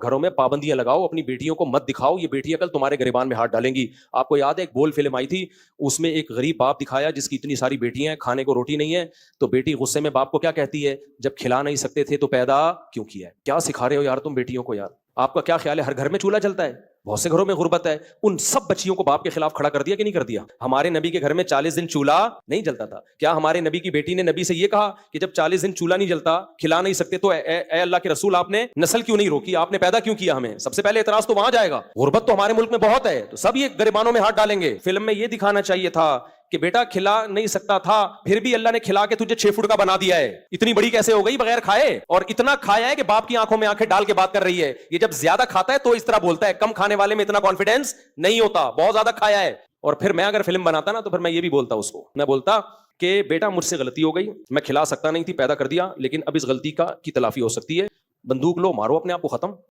घरों में पाबंदियां लगाओ, अपनी बेटियों को मत दिखाओ, ये बेटियां कल तुम्हारे गिरबान में हाथ डालेंगी। आपको याद है एक बोल फिल्म आई थी, उसमें एक गरीब बाप दिखाया जिसकी इतनी सारी बेटियां हैं, खाने को रोटी नहीं है, तो बेटी गुस्से में बाप को क्या कहती है, जब खिला नहीं सकते थे तो पैदा क्यों किया है। क्या सिखा रहे हो यार तुम बेटियों को यार। आपका क्या ख्याल है हर घर में चूल्हा जलता है? बहुत से घरों में गुर्बत है। उन सब बच्चियों को बाप के खिलाफ खड़ा कर दिया कि नहीं कर दिया? हमारे नबी के घर में 40 दिन चूल्हा नहीं जलता था। क्या हमारे नबी की बेटी ने नबी से यह कहा कि जब 40 दिन चूल्हा नहीं जलता, खिला नहीं सकते, तो ए अल्लाह के रसूल आपने नस्ल क्यों नहीं रोकी, आपने पैदा क्यों किया हमें? सबसे पहले एतराज तो वहां जाएगा। गुर्बत तो हमारे मुल्क में बहुत है, तो सब ये गरिबानों में हाथ डालेंगे। फिल्म में यह दिखाना चाहिए था कि बेटा खिला नहीं सकता था, फिर भी अल्लाह ने खिला के तुझे 6 फुट का बना दिया है। इतनी बड़ी कैसे हो गई बगैर खाए? और इतना खाया है कि बाप की आंखों में आंखें डाल के बात कर रही है। ये जब ज्यादा खाता है तो इस तरह बोलता है, कम खाने वाले में इतना कॉन्फिडेंस नहीं होता, बहुत ज्यादा खाया है। और फिर मैं अगर फिल्म बनाता ना, तो फिर मैं ये भी बोलता उसको, मैं बोलता कि बेटा मुझसे गलती हो गई, मैं खिला सकता नहीं थी, पैदा कर दिया, लेकिन अब इस गलती की तलाफी हो सकती है। बंदूक लो, मारो अपने आप को खत्म।